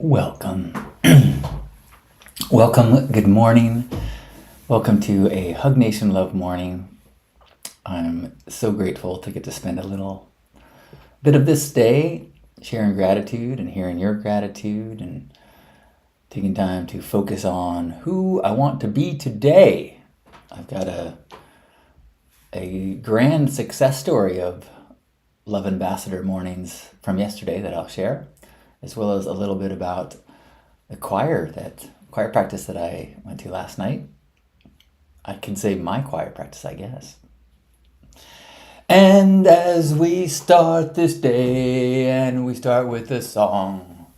Welcome. Welcome. Good morning. Welcome to a Hug Nation Love morning. I'm so grateful to get to spend a little bit of this day sharing gratitude and hearing your gratitude and taking time to focus on who I want to be today. I've got a grand success story of Love Ambassador mornings from yesterday that I'll share, as well as a little bit about the choir practice that I went to last night. I can say my choir practice, I guess. And as we start this day, and we start with a song,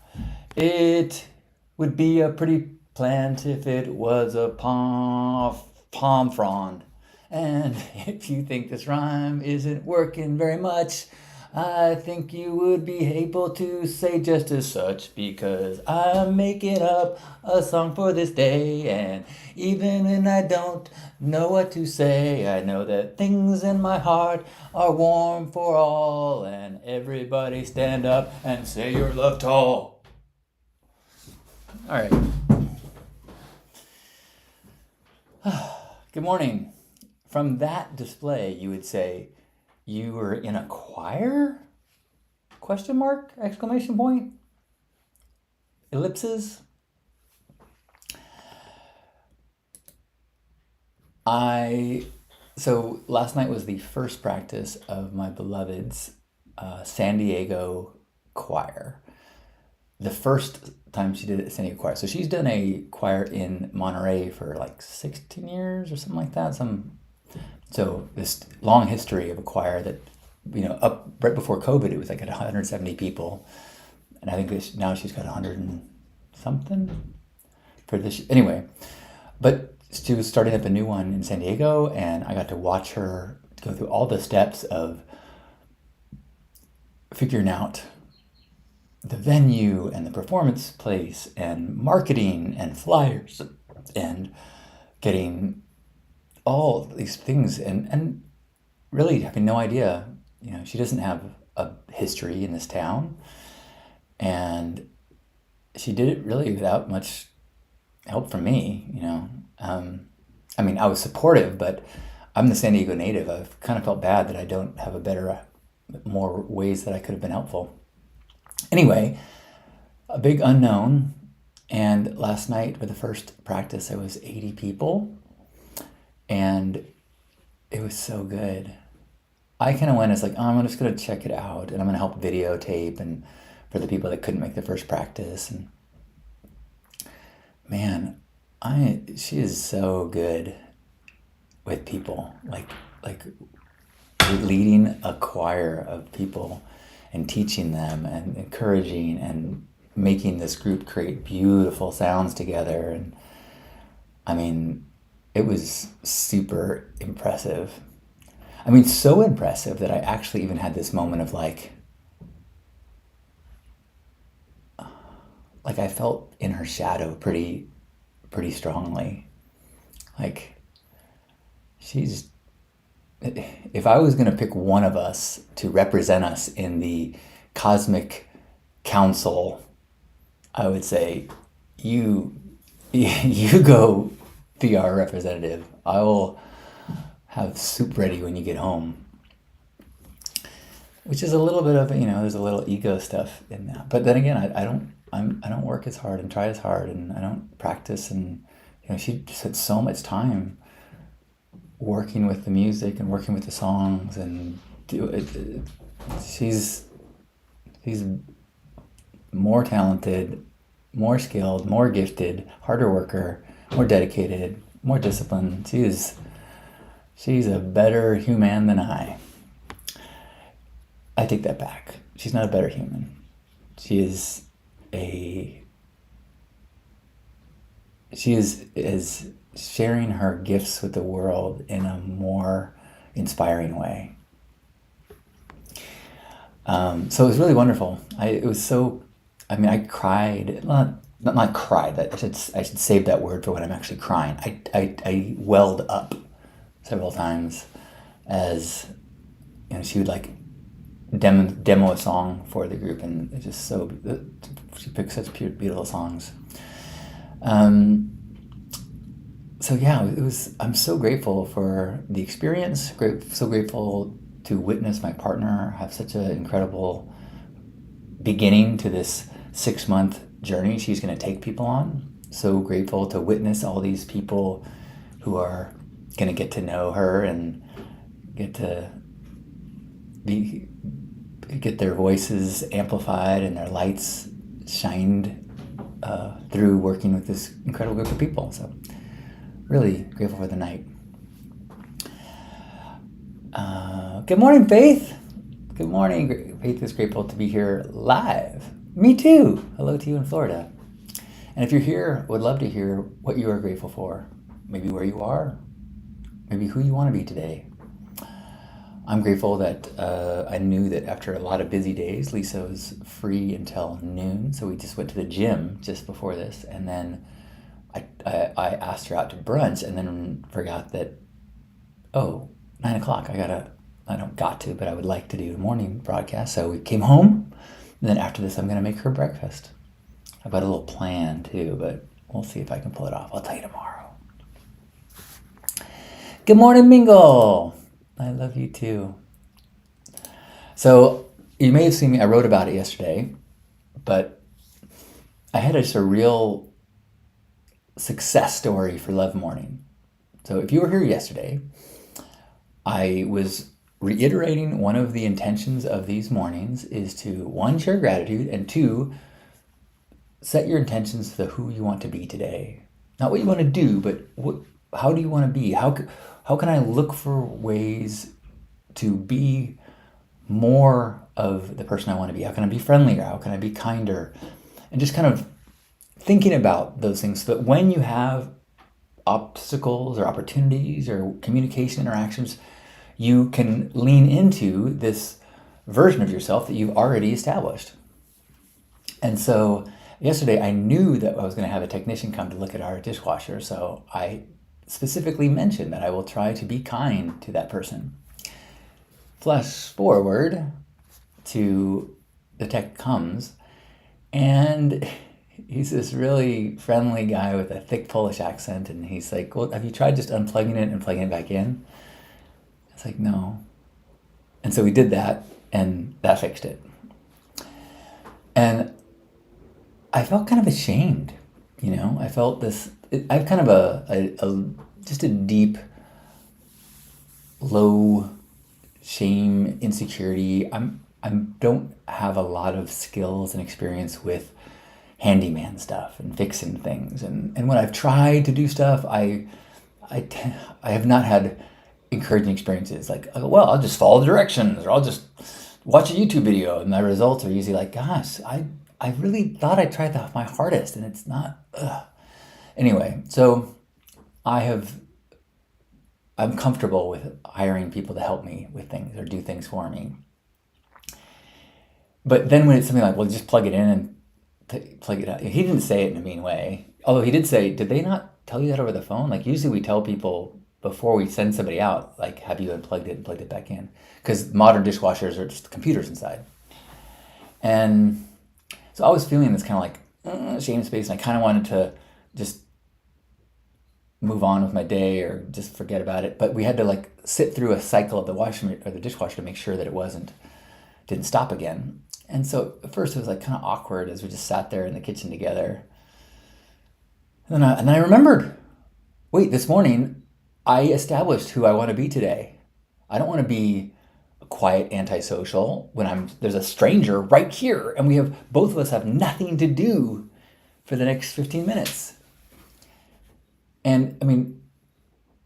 it would be a pretty plant if it was a palm frond. And if you think this rhyme isn't working very much, I think you would be able to say just as such, because I'm making up a song for this day, and even when I don't know what to say, I know that things in my heart are warm for all, and everybody stand up and say your love tall. All right. Good morning. From that display, you would say, you were in a choir? Question mark? Exclamation point? Ellipses? So last night was the first practice of my beloved's San Diego choir. The first time she did it at San Diego choir. So she's done a choir in Monterey for like 16 years or something like that. So this long history of a choir that, up right before COVID, it was like at 170 people. And I think now she's got 100 and something for this. Anyway, but she was starting up a new one in San Diego, and I got to watch her go through all the steps of figuring out the venue and the performance place and marketing and flyers and getting all these things and really having no idea. She doesn't have a history in this town, and she did it really without much help from me. I was supportive, but I'm the San Diego native. I've kind of felt bad that I don't have more ways that I could have been helpful. Anyway, a big unknown, and last night for the first practice, there was 80 people. And it was so good. I kind of went as like, I'm just going to check it out, and I'm going to help videotape and for the people that couldn't make the first practice. And man, she is so good with people, like leading a choir of people and teaching them and encouraging and making this group create beautiful sounds together. And it was super impressive. So impressive that I actually even had this moment of like I felt in her shadow pretty strongly. Like, if I was going to pick one of us to represent us in the cosmic council, I would say, you go be our representative. I will have soup ready when you get home. Which is a little bit of, there's a little ego stuff in that. But then again, I don't work as hard and try as hard, and I don't practice. And she just had so much time working with the music and working with the songs, and she's more talented, more skilled, more gifted, harder worker, more dedicated, more disciplined. She's a better human than I. I take that back. She's not a better human. She is sharing her gifts with the world in a more inspiring way. So it was really wonderful. I cried. Not cried. I should save that word for when I'm actually crying. I welled up several times as she would demo a song for the group, and it's just she picked such beautiful songs. So yeah, it was. I'm so grateful for the experience. So grateful to witness my partner have such an incredible beginning to this 6-month journey she's going to take people on. So grateful to witness all these people who are going to get to know her and get to get their voices amplified and their lights shined through working with this incredible group of people. So really grateful for the night. Good morning, Faith. Good morning. Faith is grateful to be here live. Me too. Hello to you in Florida. And if you're here, would love to hear what you are grateful for. Maybe where you are. Maybe who you want to be today. I'm grateful that I knew that after a lot of busy days, Lisa was free until noon. So we just went to the gym just before this. And then I asked her out to brunch and then forgot that, 9 o'clock, I don't got to, but I would like to do a morning broadcast. So we came home, and then after this, I'm going to make her breakfast. I've got a little plan too, but we'll see if I can pull it off. I'll tell you tomorrow. Good morning, Mingle. I love you too. So you may have seen me, I wrote about it yesterday, but I had just a real success story for Love Morning. So if you were here yesterday, I was reiterating one of the intentions of these mornings is to, 1, share gratitude, and 2, set your intentions for who you want to be today. Not what you want to do, but how do you want to be? How can I look for ways to be more of the person I want to be? How can I be friendlier? How can I be kinder? And just kind of thinking about those things so that when you have obstacles or opportunities or communication interactions, you can lean into this version of yourself that you've already established. And so yesterday I knew that I was going to have a technician come to look at our dishwasher. So I specifically mentioned that I will try to be kind to that person. Flash forward to the tech comes, and he's this really friendly guy with a thick Polish accent. And he's like, well, have you tried just unplugging it and plugging it back in? It's like, no. And so we did that, and that fixed it. And I felt kind of ashamed, I felt this, I have kind of just a deep, low shame, insecurity. I don't have a lot of skills and experience with handyman stuff and fixing things. And when I've tried to do stuff, I have not had encouraging experiences. Like, well, I'll just follow the directions, or I'll just watch a YouTube video, and my results are usually like, gosh, I really thought I tried my hardest, and it's not. Anyway, so I'm comfortable with hiring people to help me with things or do things for me. But then when it's something like, well, just plug it in and plug it out. He didn't say it in a mean way. Although he did say, did they not tell you that over the phone? Like, usually we tell people before we send somebody out, like, have you unplugged it and plugged it back in? Because modern dishwashers are just computers inside. And so I was feeling this kind of like shame space, and I kind of wanted to just move on with my day or just forget about it. But we had to like sit through a cycle of the washer or the dishwasher to make sure that it didn't stop again. And so at first it was like kind of awkward as we just sat there in the kitchen together. And then I remembered, wait, this morning I established who I want to be today. I don't want to be a quiet antisocial when there's a stranger right here and both of us have nothing to do for the next 15 minutes. And I mean,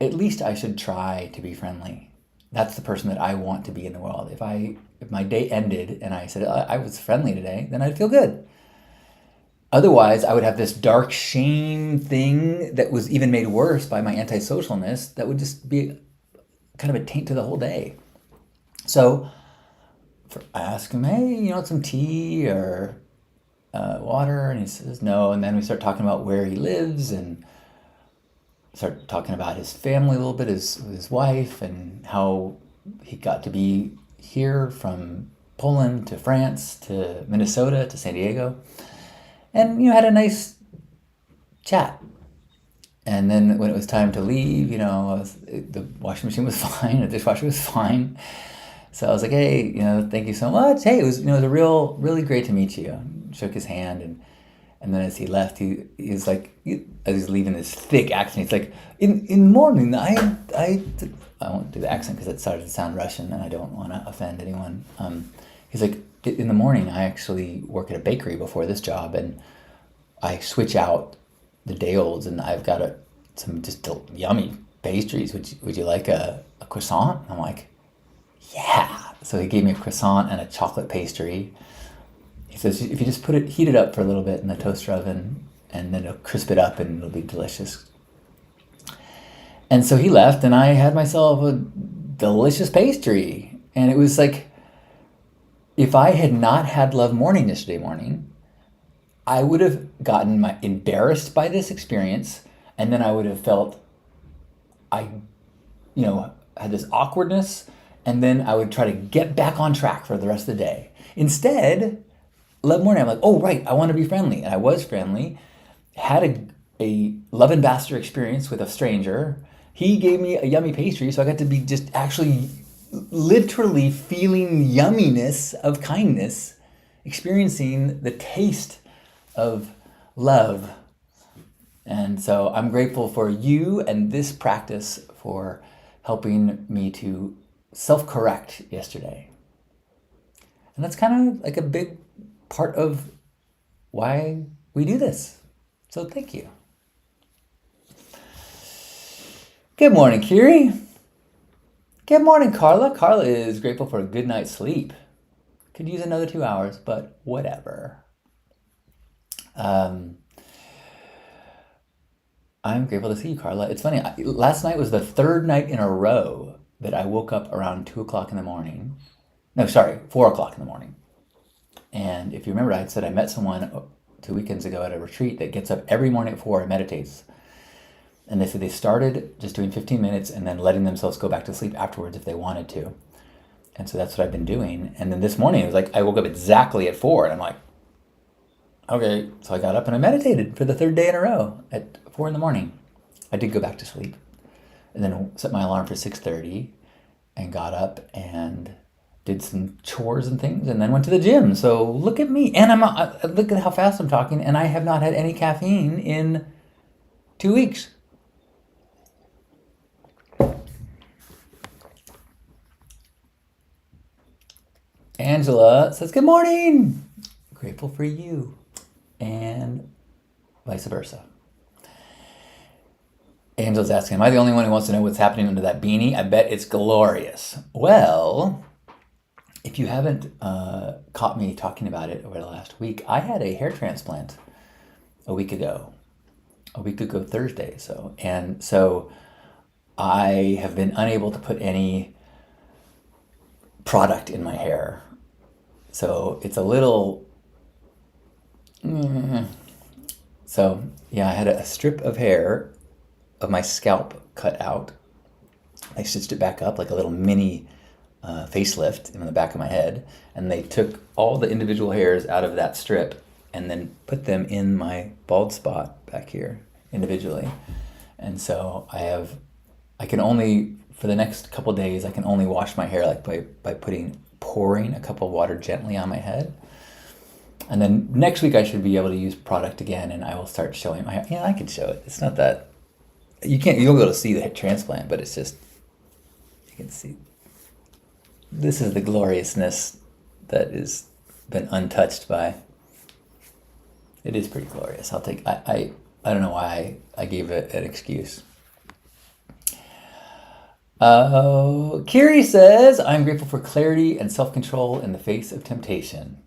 at least I should try to be friendly. That's the person that I want to be in the world. If my day ended and I said I was friendly today, then I'd feel good. Otherwise, I would have this dark shame thing that was even made worse by my antisocialness that would just be kind of a taint to the whole day. So I ask him, hey, some tea or water? And he says no. And then we start talking about where he lives and start talking about his family a little bit, his wife, and how he got to be here from Poland to France to Minnesota to San Diego, and had a nice chat. And then when it was time to leave, the washing machine was fine, the dishwasher was fine. So I was like, hey, thank you so much. Hey, it was really great to meet you. Shook his hand, and then as he left, he was like, as he's leaving this thick accent, he's like, in the morning, I won't do the accent because it started to sound Russian, and I don't want to offend anyone. He's like, in the morning, I actually work at a bakery before this job, and I switch out the day olds, and I've got some just yummy pastries. Would you like a croissant? I'm like, yeah. So he gave me a croissant and a chocolate pastry. He says, if you just heat it up for a little bit in the toaster oven, and then it'll crisp it up and it'll be delicious. And so he left, and I had myself a delicious pastry. And it was like, if I had not had Love Morning yesterday morning, I would have gotten embarrassed by this experience, and then I would have felt I, had this awkwardness, and then I would try to get back on track for the rest of the day. Instead, Love Morning, I'm like, oh, right, I want to be friendly. And I was friendly, had a Love Ambassador experience with a stranger. He gave me a yummy pastry, so I got to be just actually literally feeling yumminess of kindness, experiencing the taste of love. And so I'm grateful for you and this practice for helping me to self-correct yesterday. And that's kind of like a big part of why we do this. So thank you. Good morning, Kiri. Good morning, Carla. Carla is grateful for a good night's sleep. Could use another 2 hours, but whatever. I'm grateful to see you, Carla. It's funny, last night was the third night in a row that I woke up around 2 o'clock in the morning. No, sorry, 4 o'clock in the morning. And if you remember, I had said I met someone 2 weekends ago at a retreat that gets up every morning at 4 and meditates. And they said they started just doing 15 minutes and then letting themselves go back to sleep afterwards if they wanted to. And so that's what I've been doing. And then this morning, it was like I woke up exactly at 4, and I'm like, okay. So I got up and I meditated for the third day in a row at 4 in the morning. I did go back to sleep, and then set my alarm for 6:30 and got up and did some chores and things, and then went to the gym. So look at me. And look at how fast I'm talking, and I have not had any caffeine in 2 weeks. Angela says, good morning. Grateful for you. And vice versa. Angela's asking, am I the only one who wants to know what's happening under that beanie? I bet it's glorious. Well, if you haven't caught me talking about it over the last week, I had a hair transplant a week ago Thursday. So I have been unable to put any product in my hair. So it's a little... So yeah, I had a strip of hair of my scalp cut out. I stitched it back up like a little mini facelift in the back of my head, and they took all the individual hairs out of that strip and then put them in my bald spot back here individually. And so I can only, for the next couple days, I can only wash my hair like by pouring a cup of water gently on my head. And then next week I should be able to use product again, and I will start showing my hair. Yeah, I can show it. It's not that, you'll be able to see the transplant, but it's just, you can see. This is the gloriousness that has been untouched by. It is pretty glorious. I don't know why I gave it an excuse. Kiri says, I'm grateful for clarity and self-control in the face of temptation.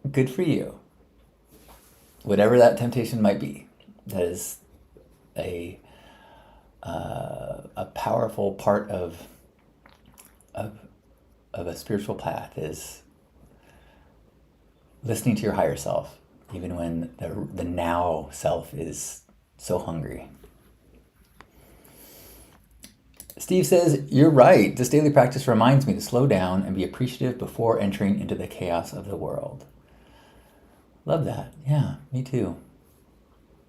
Good for you. Whatever that temptation might be, that is a powerful part of a spiritual path, is listening to your higher self, even when the now self is so hungry. Steve says, you're right. This daily practice reminds me to slow down and be appreciative before entering into the chaos of the world. Love that. Yeah, me too.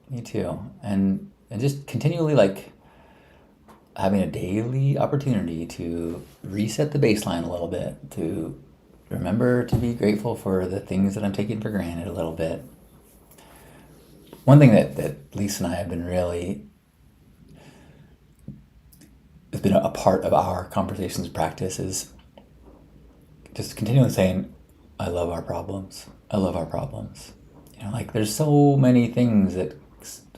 Me too. And just continually like having a daily opportunity to reset the baseline a little bit, to remember to be grateful for the things that I'm taking for granted a little bit. One thing that Lisa and I have been really, has been a part of our conversations practice is just continually saying, I love our problems. I love our problems. Like there's so many things that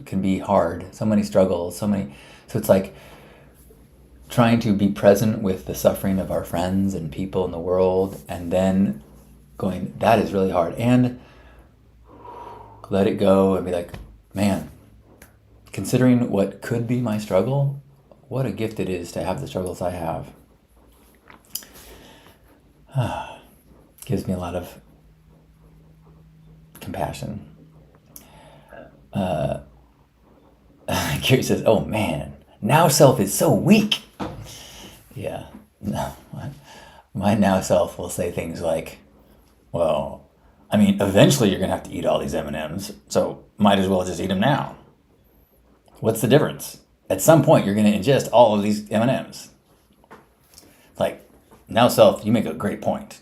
can be hard, so many struggles, so it's like trying to be present with the suffering of our friends and people in the world, and then going, that is really hard, and let it go and be like, man, considering what could be my struggle, what a gift it is to have the struggles I have. Gives me a lot of compassion. Gary says, oh man, now self is so weak. Yeah, no, my now self will say things like, well, I mean, eventually you're going to have to eat all these M&Ms, so might as well just eat them now. What's the difference? At some point, you're going to ingest all of these M&Ms. Like, now self, you make a great point.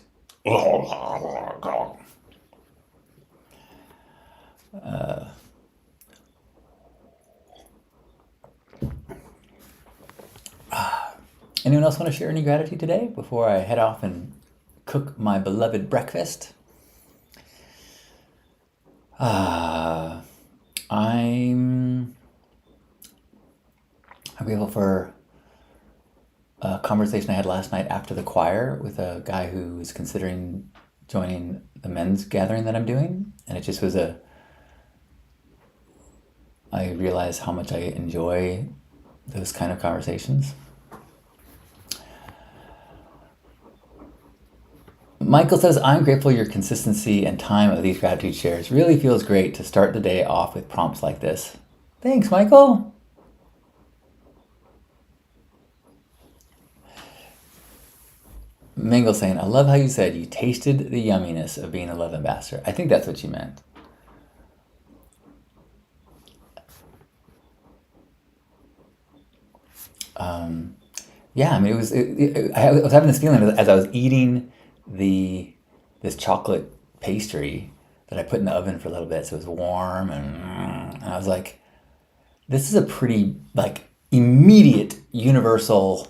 Anyone else want to share any gratitude today before I head off and cook my beloved breakfast? I'm grateful for a conversation I had last night after the choir with a guy who was considering joining the men's gathering that I'm doing. And it just was I realized how much I enjoy those kind of conversations. Michael says, I'm grateful your consistency and time of these gratitude shares. Really feels great to start the day off with prompts like this. Thanks, Michael. Mingle saying, I love how you said you tasted the yumminess of being a love ambassador. I think that's what you meant. Yeah, I mean, I was having this feeling as I was eating this chocolate pastry that I put in the oven for a little bit, so it was warm, and I was like, this is a pretty like immediate universal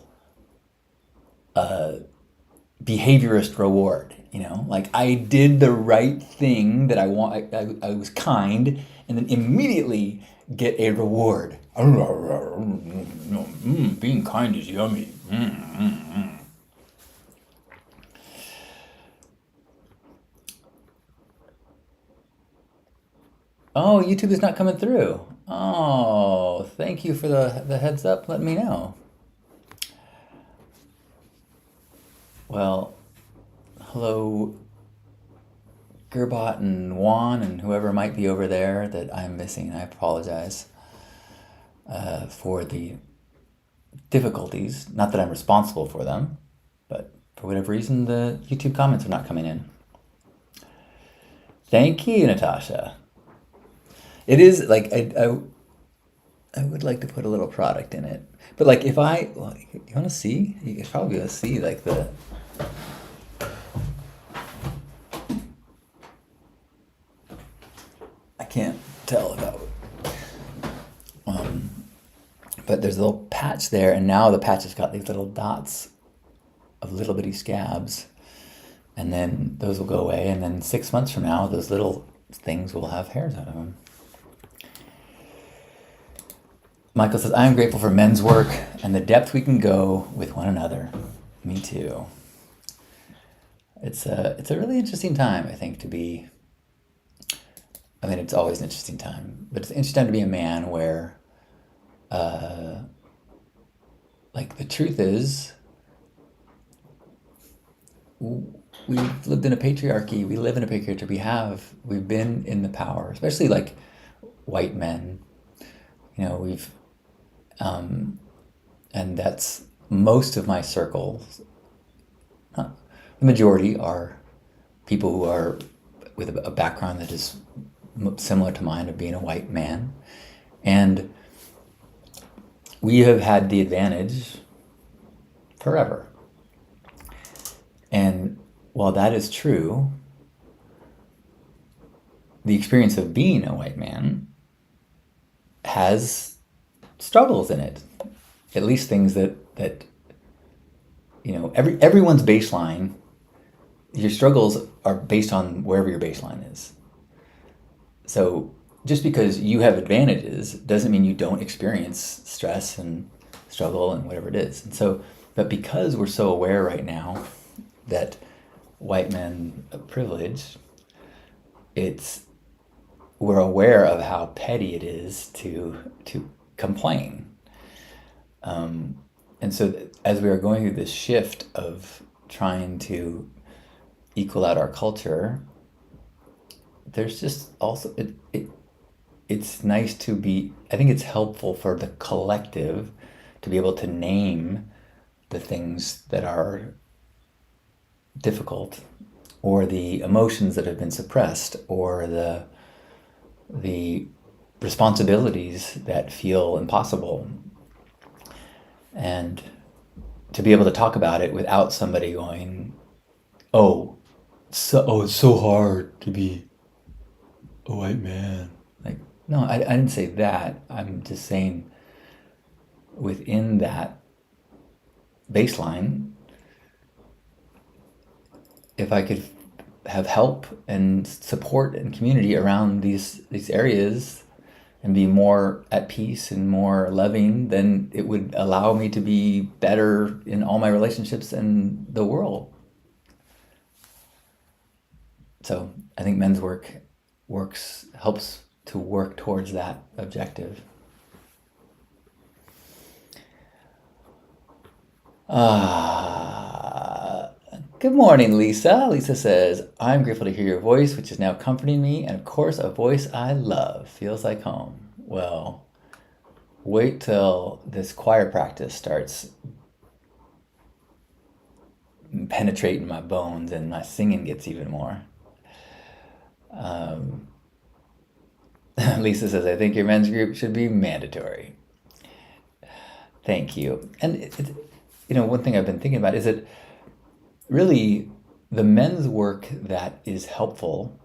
behaviorist reward. Like I did the right thing that I want. I was kind, and then immediately get a reward. Being kind is yummy. Oh, YouTube is not coming through. Oh, thank you for the heads up. Let me know. Well, hello, Gerbot and Juan and whoever might be over there that I'm missing. I apologize for the difficulties. Not that I'm responsible for them, but for whatever reason, the YouTube comments are not coming in. Thank you, Natasha. It is like I would like to put a little product in it, but like if you want to see, you can probably gonna see like I can't tell about, but there's a little patch there, and now the patch has got these little dots of little bitty scabs, and then those will go away, and then 6 months from now, those little things will have hairs out of them. Michael says, I am grateful for men's work and the depth we can go with one another. Me too. It's a really interesting time, I think, to be. I mean, it's always an interesting time, but it's an interesting time to be a man where, like, the truth is, we've lived in a patriarchy. We live in a patriarchy. We've been in the power, especially like white men. We've, and that's most of my circles, the majority, are people who are with a background that is similar to mine of being a white man. And we have had the advantage forever. And while that is true, the experience of being a white man has struggles in it. At least things that everyone's baseline, your struggles are based on wherever your baseline is. So just because you have advantages doesn't mean you don't experience stress and struggle and whatever it is. And so, but because we're so aware right now that white men of privilege, we're aware of how petty it is to complain. And so as we are going through this shift of trying to equal out our culture, there's just also it's nice to be, I think it's helpful for the collective to be able to name the things that are difficult, or the emotions that have been suppressed, or the responsibilities that feel impossible, and to be able to talk about it without somebody going, it's so hard to be a white man. Like, no, I didn't say that. I'm just saying within that baseline, if I could have help and support and community around these areas and be more at peace and more loving, then it would allow me to be better in all my relationships and the world. So I think men's work helps to work towards that objective. Good morning, Lisa. Lisa says, I'm grateful to hear your voice, which is now comforting me, and of course, a voice I love. Feels like home. Well, wait till this choir practice starts penetrating my bones and my singing gets even more. Lisa says, I think your men's group should be mandatory. Thank you. And one thing I've been thinking about is that really the men's work that is helpful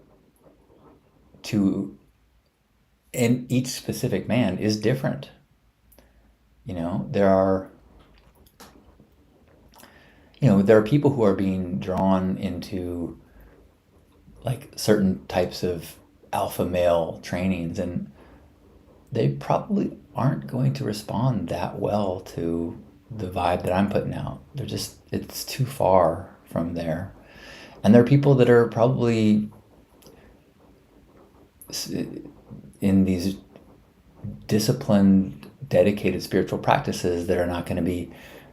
to in each specific man is different. There are people who are being drawn into like certain types of alpha male trainings, and they probably aren't going to respond that well to the vibe that I'm putting out. It's too far from there. And there are people that are probably in these disciplined, dedicated spiritual practices that are not going to be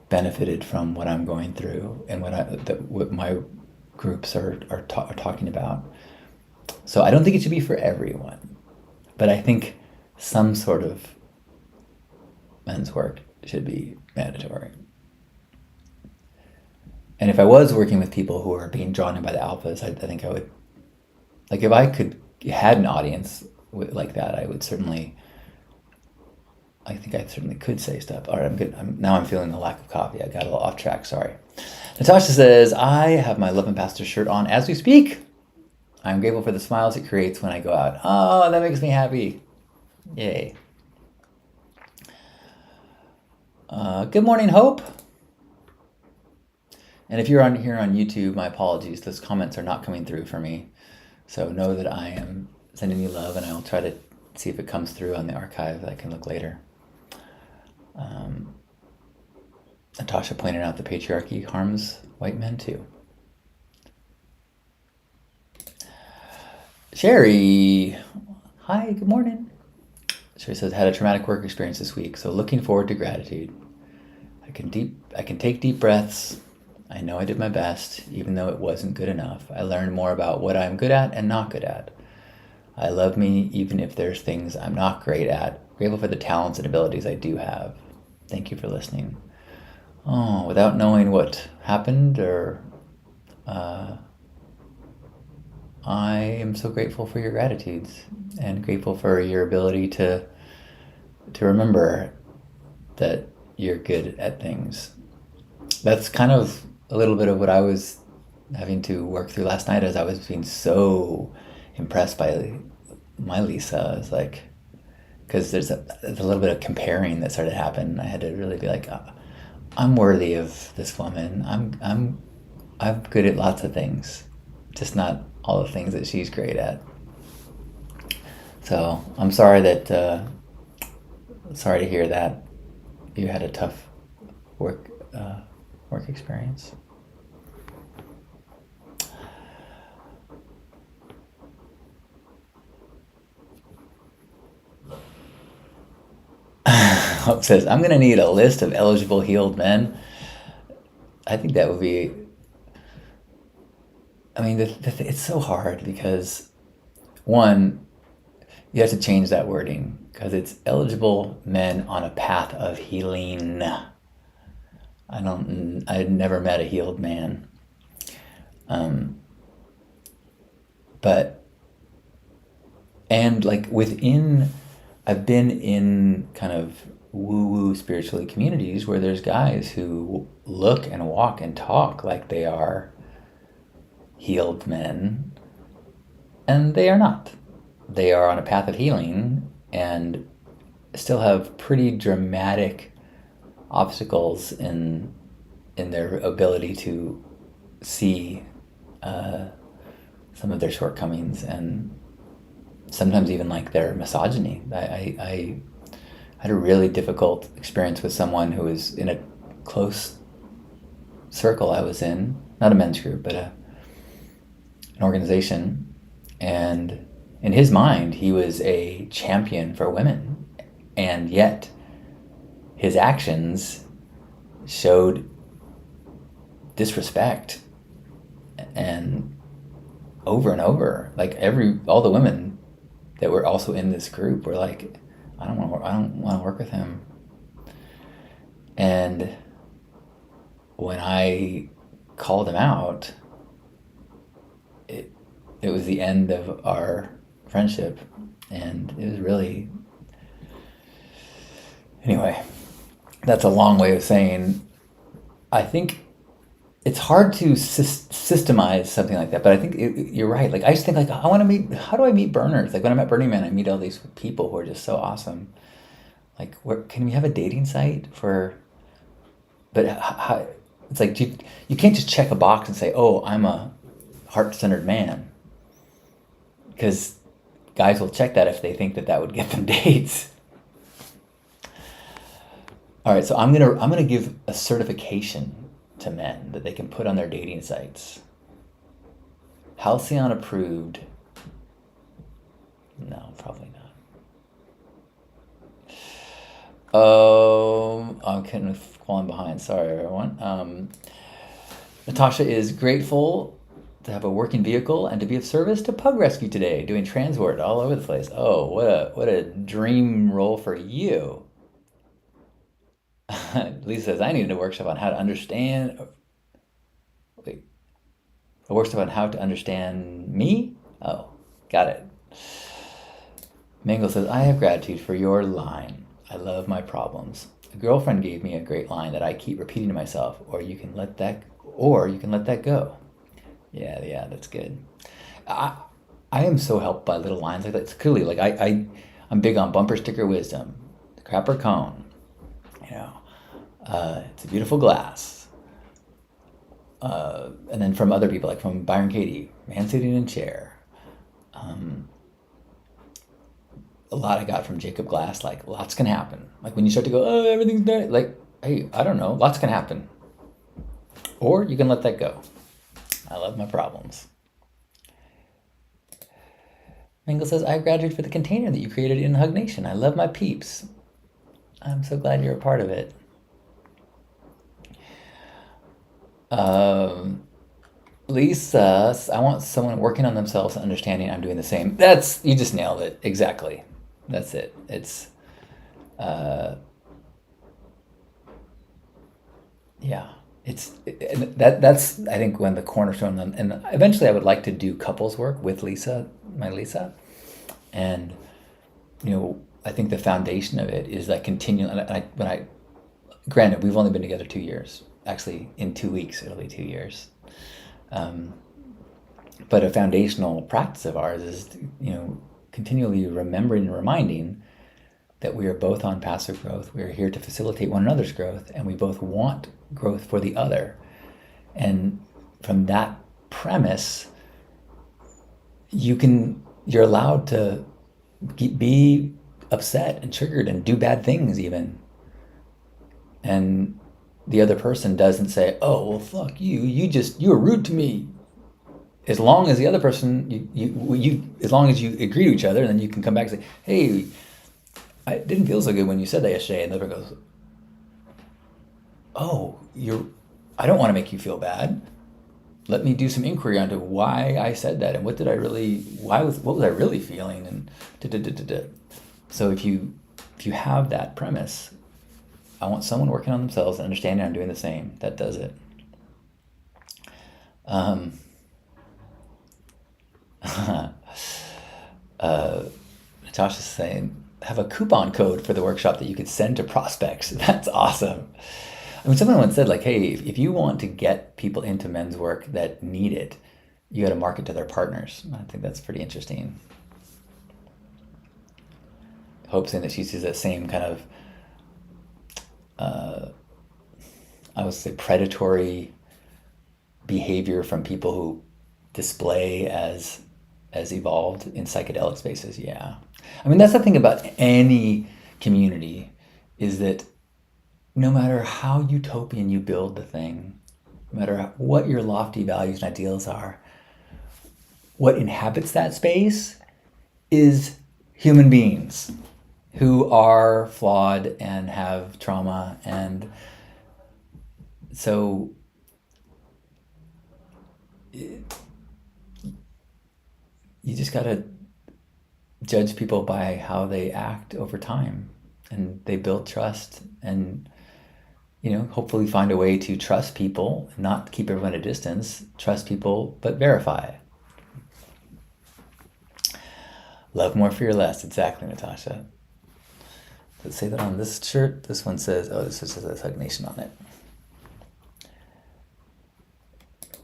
benefited from what I'm going through and what my groups are talking about. So I don't think it should be for everyone, but I think some sort of men's work should be mandatory. And if I was working with people who are being drawn in by the alphas, I think I would, like, if I had an audience like that, I certainly could say stuff. All right, I'm good. Now I'm feeling the lack of coffee. I got a little off track, sorry. Natasha says, I have my Love and Pastor shirt on as we speak. I'm grateful for the smiles it creates when I go out. Oh, that makes me happy. Yay. Good morning, Hope. And if you're here on YouTube, my apologies. Those comments are not coming through for me. So know that I am sending you love, and I'll try to see if it comes through on the archive that I can look later. Natasha pointed out the patriarchy harms white men too. Sherry, hi, good morning. Sherry says, had a traumatic work experience this week, so looking forward to gratitude. I can take deep breaths. I know I did my best, even though it wasn't good enough. I learned more about what I'm good at and not good at. I love me even if there's things I'm not great at. Grateful for the talents and abilities I do have. Thank you for listening. Oh, without knowing what happened, or uh, I am so grateful for your gratitudes and grateful for your ability to remember that you're good at things. That's kind of a little bit of what I was having to work through last night as I was being so impressed by my Lisa. It's like, because there's a little bit of comparing that started to happen. I had to really be like, I'm worthy of this woman. I'm good at lots of things, just not all the things that she's great at. So I'm sorry that sorry to hear that you had a tough work work experience. Hope says, I'm going to need a list of eligible healed men. I think that would be, I mean, it's so hard because, one, you have to change that wording because it's eligible men on a path of healing. I'd never met a healed man. But, and like within, I've been in kind of woo woo spiritually communities where there's guys who look and walk and talk like they are healed men, and they are not. They are on a path of healing and still have pretty dramatic obstacles in their ability to see some of their shortcomings, and sometimes even like their misogyny. I had a really difficult experience with someone who was in a close circle I was in, not a men's group, but an organization. And in his mind, he was a champion for women. And yet his actions showed disrespect, and over and over, like all the women that were also in this group were like, I don't want to work with him. And when I called him out, it was the end of our friendship, and it was really, anyway, that's a long way of saying I think it's hard to systemize something like that, but I think you're right. Like I just think like I want to meet. How do I meet burners? Like when I'm at Burning Man, I meet all these people who are just so awesome. Like, where can we have a dating site for? But how, it's like you can't just check a box and say, "Oh, I'm a heart-centered man," because guys will check that if they think that that would get them dates. All right, so I'm gonna give a certification to men that they can put on their dating sites. Halcyon approved. No, probably not. I'm kind of falling behind. Sorry, everyone. Natasha is grateful to have a working vehicle and to be of service to Pug Rescue today, doing transport all over the place. Oh, what a dream role for you. Lisa says, I needed a workshop on how to understand. Wait, a workshop on how to understand me? Oh, got it. Mangle says, I have gratitude for your line. I love my problems. A girlfriend gave me a great line that I keep repeating to myself, or you can let that go. Yeah, that's good. I I am so helped by little lines like that. It's clearly like I'm big on bumper sticker wisdom, crapper cone. You know, it's a beautiful glass. And then from other people, like from Byron Katie, man sitting in chair. A lot I got from Jacob Glass, like lots can happen. Like when you start to go, oh, everything's dead. Like, hey, I don't know, lots can happen. Or you can let that go. I love my problems. Mingle says, I graduated for the container that you created in Hug Nation. I love my peeps. I'm so glad you're a part of it. Lisa, I want someone working on themselves and understanding I'm doing the same. You just nailed it. Exactly. That's it. It's, yeah, Yeah, that's I think when the cornerstone, and eventually I would like to do couples work with Lisa, and I think the foundation of it is that continual. And granted, we've only been together 2 years. Actually, in 2 weeks it'll be 2 years. Um, but a foundational practice of ours is continually remembering and reminding that we are both on passive growth. We are here to facilitate one another's growth, and we both want growth for the other. And from that premise, you're allowed to be upset and triggered and do bad things even. And the other person doesn't say, "Oh, well, fuck you. You were rude to me." As long as the other person, as long as you agree to each other, then you can come back and say, "Hey, I didn't feel so good when you said that yesterday." And the other goes, "Oh, I don't want to make you feel bad. Let me do some inquiry onto why I said that and what was I really feeling?" And da, da, da, da, da. So if you have that premise, I want someone working on themselves and understanding I'm doing the same. That does it. Um, Natasha's saying, have a coupon code for the workshop that you could send to prospects. That's awesome. I mean, someone once said, like, hey, if you want to get people into men's work that need it, you got to market to their partners. I think that's pretty interesting. Hope saying that she sees that same kind of, I would say, predatory behavior from people who display as evolved in psychedelic spaces. Yeah. I mean, that's the thing about any community, is that no matter how utopian you build the thing, no matter what your lofty values and ideals are, what inhabits that space is human beings who are flawed and have trauma. And so you just got to judge people by how they act over time, and they build trust, and hopefully find a way to trust people, not keep everyone at a distance, trust people, but verify. Love more, fear less. Exactly, Natasha. Let's say that on this shirt. This one says, this just says Hug Nation on it.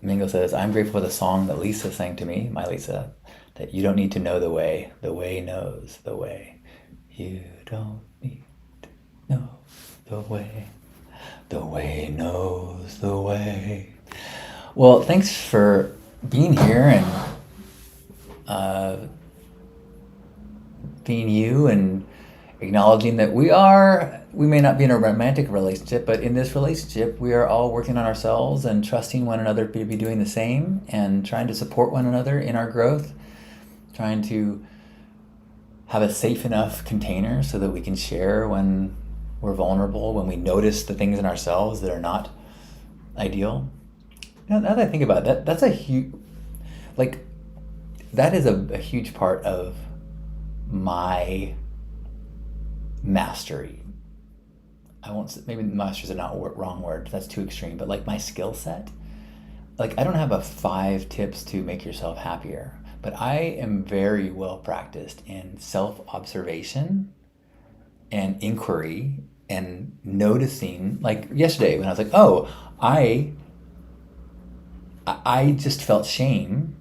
Mingo says, I'm grateful for the song that Lisa sang to me, my Lisa, that you don't need to know the way knows the way. You don't need to know the way knows the way. Well, thanks for being here and being you, and acknowledging that we may not be in a romantic relationship, but in this relationship we are all working on ourselves and trusting one another to be doing the same, and trying to support one another in our growth, trying to have a safe enough container so that we can share when we're vulnerable, when we notice the things in ourselves that are not ideal. Now that I think about it, that's a huge, that is a huge part of my mastery. I won't say, maybe mastery is not wrong word, that's too extreme, but my skill set. I don't have a 5 tips to make yourself happier, but I am very well practiced in self-observation and inquiry and noticing. Like yesterday when I was like, oh, I just felt shame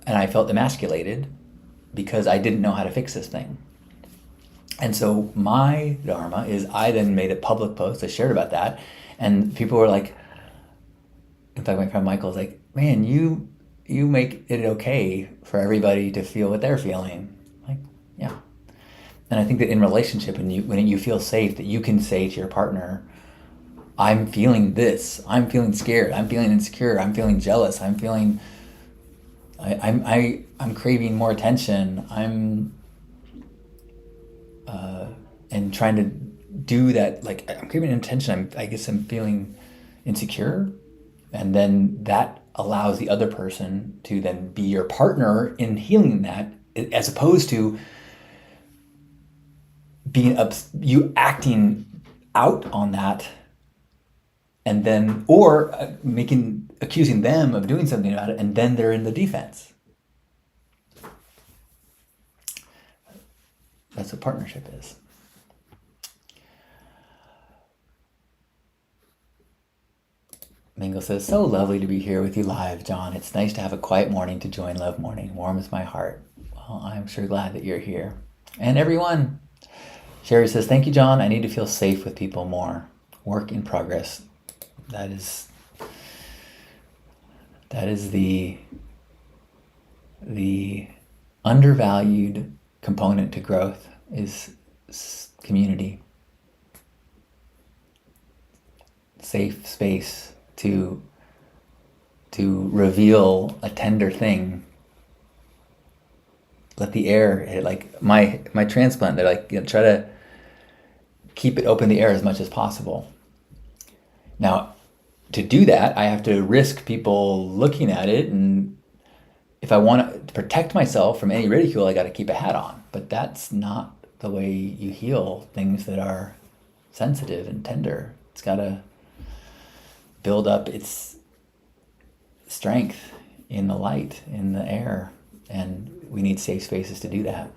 and I felt emasculated because I didn't know how to fix this thing. And so my dharma is, I then made a public post, I shared about that, and people were like, in fact my friend Michael was like, man, you make it okay for everybody to feel what they're feeling. Like, yeah. And I think that in relationship, when you feel safe, that you can say to your partner, I'm feeling this, I'm feeling scared, I'm feeling insecure, I'm feeling jealous, I'm craving more attention, and trying to do that, I'm craving attention, I guess I'm feeling insecure, and then that allows the other person to then be your partner in healing that, as opposed to you acting out on that and then, or accusing them of doing something about it, and then they're in the defense. That's what partnership is. Mingle says, so lovely to be here with you live, John. It's nice to have a quiet morning to join Love Morning. Warms my heart. Well, I'm sure glad that you're here. And everyone. Sherry says, thank you, John. I need to feel safe with people more. Work in progress. That is the undervalued component to growth is community. Safe space to reveal a tender thing. Let the air, like my transplant, they're like, try to keep it open the air as much as possible. Now, to do that, I have to risk people looking at it, and if I want to protect myself from any ridicule, I got to keep a hat on. But that's not the way you heal things that are sensitive and tender. It's got to build up its strength in the light, in the air, and we need safe spaces to do that.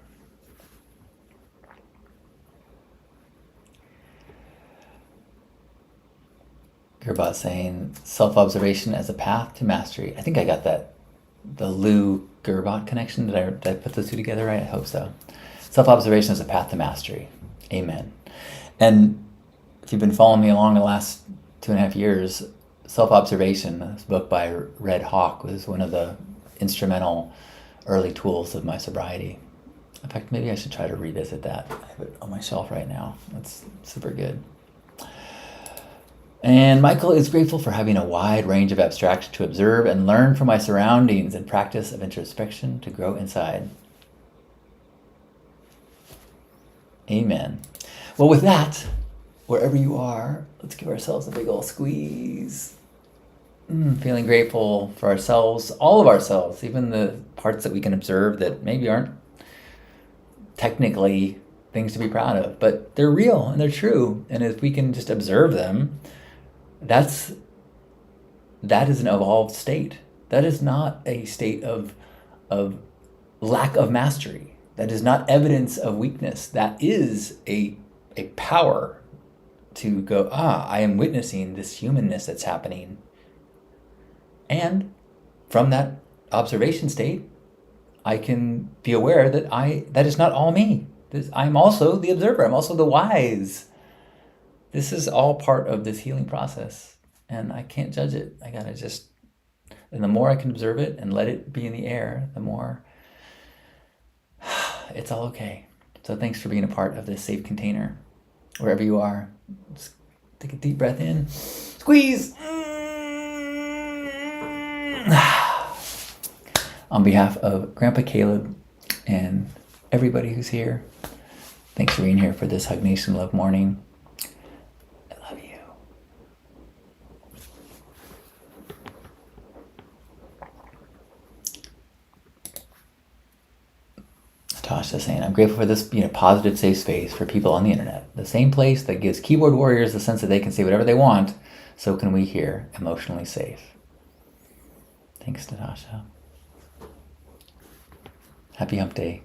Gerbot saying, self-observation as a path to mastery. I think I got that, the Lou Gerbot connection. Did I put those two together right? I hope so. Self-observation as a path to mastery. Amen. And if you've been following me along the last 2.5 years, Self-Observation, this book by Red Hawk, was one of the instrumental early tools of my sobriety. In fact, maybe I should try to revisit that. I have it on my shelf right now. That's super good. And Michael is grateful for having a wide range of abstraction to observe and learn from my surroundings and practice of introspection to grow inside. Amen. Well, with that, wherever you are, let's give ourselves a big old squeeze. Feeling grateful for ourselves, all of ourselves, even the parts that we can observe that maybe aren't technically things to be proud of, but they're real and they're true. And if we can just observe them, that is an evolved state. That is not a state of lack of mastery. That is not evidence of weakness. That is a power to go, I am witnessing this humanness that's happening. And from that observation state, I can be aware that that is not all me. I'm also the observer. I'm also the wise. This is all part of this healing process, and I can't judge it. I gotta and the more I can observe it and let it be in the air, the more it's all okay. So thanks for being a part of this safe container. Wherever you are, just take a deep breath in, squeeze. On behalf of Grandpa Caleb and everybody who's here, thanks for being here for this Hug Nation Love Morning. I love you. Natasha saying, I'm grateful for this being a positive, safe space for people on the internet. The same place that gives keyboard warriors the sense that they can say whatever they want, so can we here, emotionally safe. Thanks, Natasha. Happy Hump Day.